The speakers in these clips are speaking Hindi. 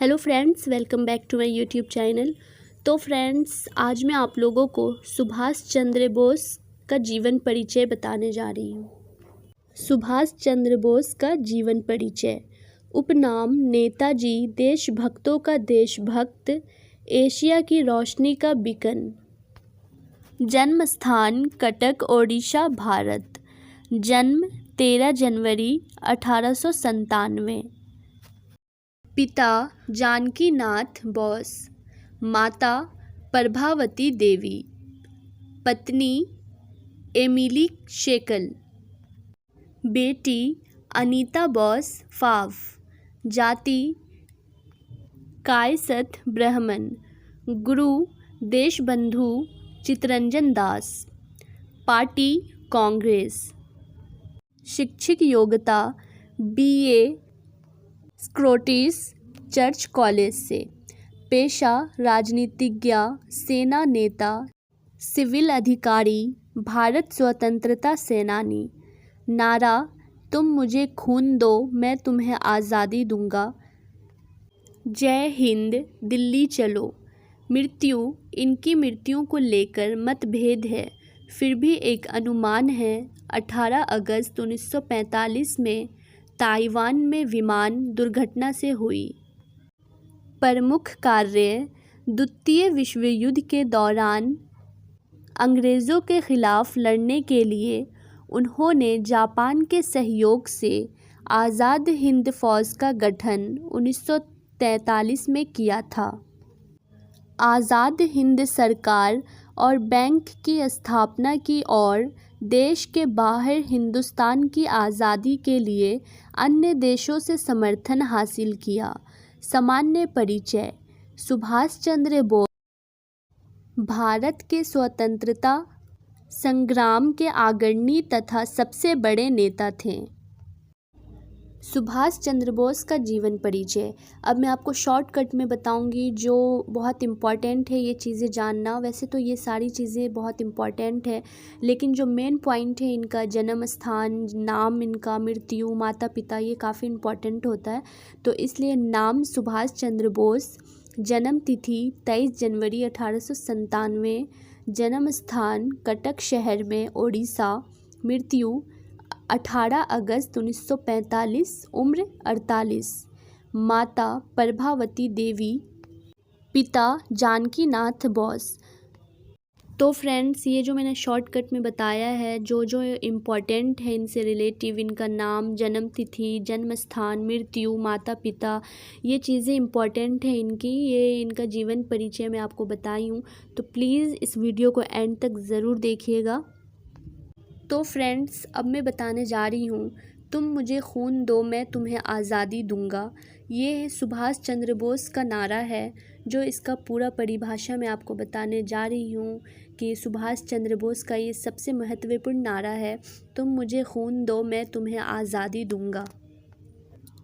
Hello friends, welcome back to my YouTube channel. तो फ्रेंड्स, आज मैं आप लोगों को सुभाष चंद्र बोस का जीवन परिचय बताने जा रही हूँ। सुभाष चंद्र बोस का जीवन परिचय। उपनाम नेताजी, देशभक्तों का देशभक्त, एशिया की रोशनी का बीकन। जन्म स्थान कटक, ओडिशा, भारत। जन्म 13 जनवरी 1897। पिता जानकी नाथ बोस, माता प्रभावती देवी, पत्नी एमिली शेकल, बेटी अनीता बोस फाव, जाति कायस्थ ब्राह्मण, गुरु देशबंधु चित्तरंजन दास, पार्टी कांग्रेस। शैक्षिक योग्यता BA स्क्रॉटिश चर्च कॉलेज से। पेशा राजनीतिज्ञ, सेना नेता, सिविल अधिकारी, भारत स्वतंत्रता सेनानी। नारा तुम मुझे खून दो मैं तुम्हें आज़ादी दूंगा। जय हिंद, दिल्ली चलो। मृत्यु, इनकी मृत्यु को लेकर मतभेद है, फिर भी एक अनुमान है। 18 अगस्त 1945 में ताइवान में विमान दुर्घटना से हुई। प्रमुख कार्य, द्वितीय विश्व युद्ध के दौरान अंग्रेज़ों के खिलाफ लड़ने के लिए उन्होंने जापान के सहयोग से आज़ाद हिंद फौज का गठन 1943 में किया था। आज़ाद हिंद सरकार और बैंक की स्थापना की और देश के बाहर हिंदुस्तान की आज़ादी के लिए अन्य देशों से समर्थन हासिल किया। सामान्य परिचय। सुभाष चंद्र बोस भारत के स्वतंत्रता संग्राम के अग्रणी तथा सबसे बड़े नेता थे। सुभाष चंद्र बोस का जीवन परिचय। अब मैं आपको शॉर्टकट में बताऊंगी जो बहुत इम्पॉर्टेंट है ये चीज़ें जानना। वैसे तो ये सारी चीज़ें बहुत इम्पॉर्टेंट है, लेकिन जो मेन पॉइंट है इनका जन्म स्थान, नाम इनका, मृत्यु, माता पिता, ये काफ़ी इम्पॉर्टेंट होता है। तो इसलिए नाम सुभाष चंद्र बोस, जन्म तिथि 23 जनवरी 1897, जन्म स्थान कटक शहर में, ओडिशा, मृत्यु 18 अगस्त 1945, उम्र 48, माता प्रभावती देवी, पिता जानकी नाथ बोस। तो फ्रेंड्स, ये जो मैंने शॉर्टकट में बताया है, जो जो इम्पोर्टेंट है इनसे रिलेटिव, इनका नाम, जन्म तिथि, जन्म स्थान, मृत्यु, माता पिता, ये चीज़ें इम्पॉर्टेंट हैं इनकी। ये इनका जीवन परिचय मैं आपको बताई हूँ, तो प्लीज़ इस वीडियो को एंड तक ज़रूर देखिएगा। तो फ्रेंड्स, अब मैं बताने जा रही हूँ तुम मुझे खून दो मैं तुम्हें आज़ादी दूंगा। ये सुभाष चंद्र बोस का नारा है। जो इसका पूरा परिभाषा मैं आपको बताने जा रही हूँ कि सुभाष चंद्र बोस का ये सबसे महत्वपूर्ण नारा है। तुम मुझे खून दो मैं तुम्हें आज़ादी दूंगा।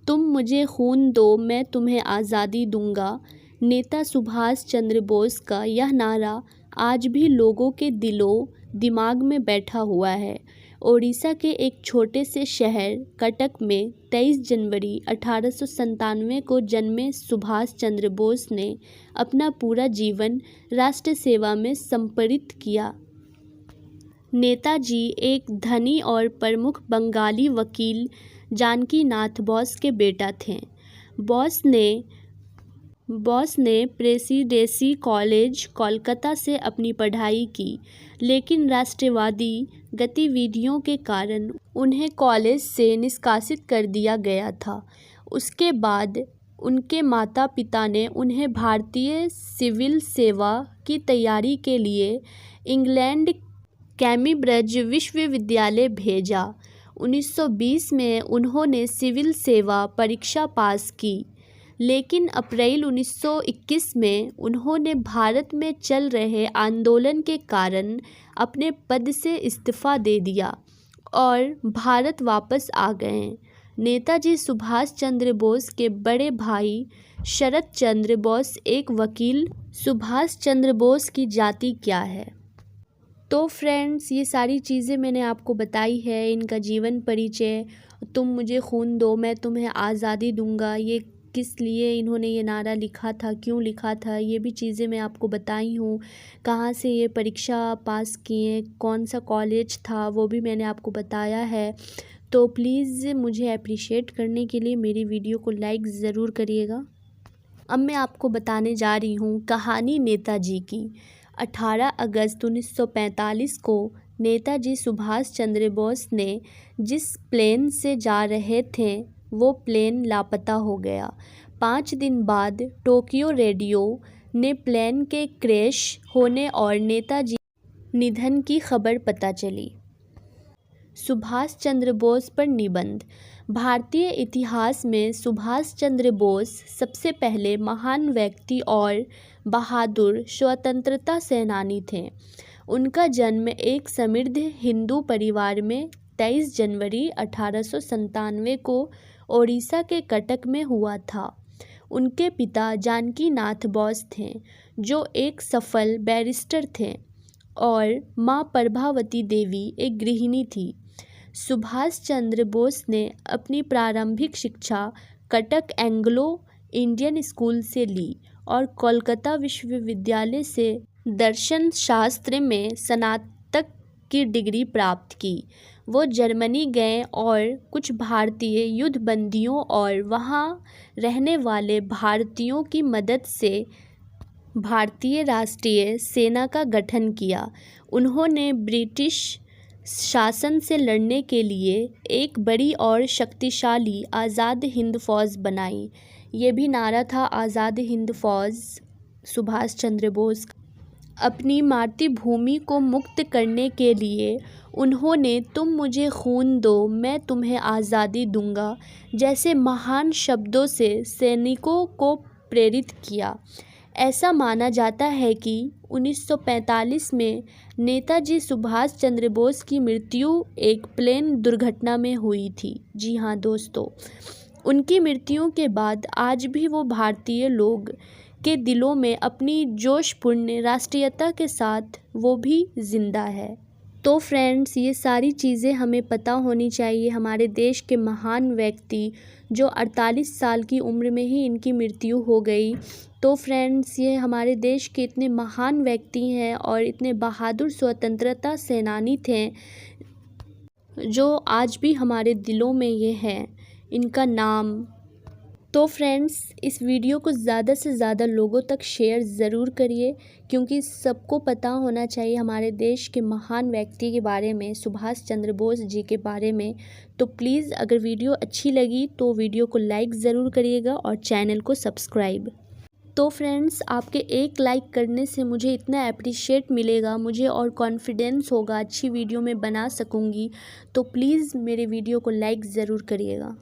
तुम मुझे खून दो मैं तुम्हें आज़ादी दूंगा। नेता सुभाष चंद्र बोस का यह नारा आज भी लोगों के दिलों दिमाग में बैठा हुआ है। ओडिशा के एक छोटे से शहर कटक में 23 जनवरी 1897 को जन्मे सुभाष चंद्र बोस ने अपना पूरा जीवन राष्ट्र सेवा में समर्पित किया। नेताजी एक धनी और प्रमुख बंगाली वकील जानकी नाथ बोस के बेटा थे। बोस ने प्रेसिडेंसी कॉलेज कोलकाता से अपनी पढ़ाई की, लेकिन राष्ट्रवादी गतिविधियों के कारण उन्हें कॉलेज से निष्कासित कर दिया गया था। उसके बाद उनके माता पिता ने उन्हें भारतीय सिविल सेवा की तैयारी के लिए इंग्लैंड कैम्ब्रिज विश्वविद्यालय भेजा। 1920 में उन्होंने सिविल सेवा परीक्षा पास की, लेकिन अप्रैल 1921 में उन्होंने भारत में चल रहे आंदोलन के कारण अपने पद से इस्तीफा दे दिया और भारत वापस आ गए। नेताजी सुभाष चंद्र बोस के बड़े भाई शरत चंद्र बोस एक वकील। सुभाष चंद्र बोस की जाति क्या है? तो फ्रेंड्स, ये सारी चीज़ें मैंने आपको बताई है। इनका जीवन परिचय, तुम मुझे खून दो मैं तुम्हें आज़ादी दूंगा, ये किस लिए इन्होंने ये नारा लिखा था, क्यों लिखा था, ये भी चीज़ें मैं आपको बताई हूँ। कहाँ से ये परीक्षा पास किए, कौन सा कॉलेज था, वो भी मैंने आपको बताया है। तो प्लीज़ मुझे अप्रिशिएट करने के लिए मेरी वीडियो को लाइक ज़रूर करिएगा। अब मैं आपको बताने जा रही हूँ कहानी नेताजी की। 18 अगस्त 1945 को नेताजी सुभाष चंद्र बोस ने जिस प्लेन से जा रहे थे वो प्लेन लापता हो गया। 5 दिन बाद टोक्यो रेडियो ने प्लेन के क्रैश होने और नेताजी निधन की खबर पता चली। सुभाष चंद्र बोस पर निबंध। भारतीय इतिहास में सुभाष चंद्र बोस सबसे पहले महान व्यक्ति और बहादुर स्वतंत्रता सेनानी थे। उनका जन्म एक समृद्ध हिंदू परिवार में 23 जनवरी 1897 को ओडिशा के कटक में हुआ था। उनके पिता जानकी नाथ बोस थे, जो एक सफल बैरिस्टर थे, और मां प्रभावती देवी एक गृहिणी थी। सुभाष चंद्र बोस ने अपनी प्रारंभिक शिक्षा कटक एंग्लो इंडियन स्कूल से ली और कोलकाता विश्वविद्यालय से दर्शन शास्त्र में स्नातक की डिग्री प्राप्त की। वो जर्मनी गए और कुछ भारतीय युद्धबंदियों और वहाँ रहने वाले भारतीयों की मदद से भारतीय राष्ट्रीय सेना का गठन किया। उन्होंने ब्रिटिश शासन से लड़ने के लिए एक बड़ी और शक्तिशाली आज़ाद हिंद फौज बनाई। ये भी नारा था आज़ाद हिंद फौज सुभाष चंद्र बोस। अपनी मातृभूमि को मुक्त करने के लिए उन्होंने तुम मुझे खून दो मैं तुम्हें आज़ादी दूंगा जैसे महान शब्दों से सैनिकों को प्रेरित किया। ऐसा माना जाता है कि 1945 में नेताजी सुभाष चंद्र बोस की मृत्यु एक प्लेन दुर्घटना में हुई थी। जी हाँ दोस्तों, उनकी मृत्यु के बाद आज भी वो भारतीय लोग के दिलों में अपनी जोशपूर्ण राष्ट्रीयता के साथ वो भी जिंदा है। तो फ्रेंड्स, ये सारी चीज़ें हमें पता होनी चाहिए। हमारे देश के महान व्यक्ति जो 48 साल की उम्र में ही इनकी मृत्यु हो गई। तो फ्रेंड्स, ये हमारे देश के इतने महान व्यक्ति हैं और इतने बहादुर स्वतंत्रता सेनानी थे जो आज भी हमारे दिलों में ये हैं, इनका नाम। तो फ्रेंड्स, इस वीडियो को ज़्यादा से ज़्यादा लोगों तक शेयर ज़रूर करिए, क्योंकि सबको पता होना चाहिए हमारे देश के महान व्यक्ति के बारे में, सुभाष चंद्र बोस जी के बारे में। तो प्लीज़ अगर वीडियो अच्छी लगी तो वीडियो को लाइक ज़रूर करिएगा और चैनल को सब्सक्राइब। तो फ्रेंड्स, आपके एक लाइक करने से मुझे इतना अप्रिशिएट मिलेगा, मुझे और कॉन्फिडेंस होगा अच्छी वीडियो मैं बना सकूँगी। तो प्लीज़ मेरे वीडियो को लाइक ज़रूर करिएगा।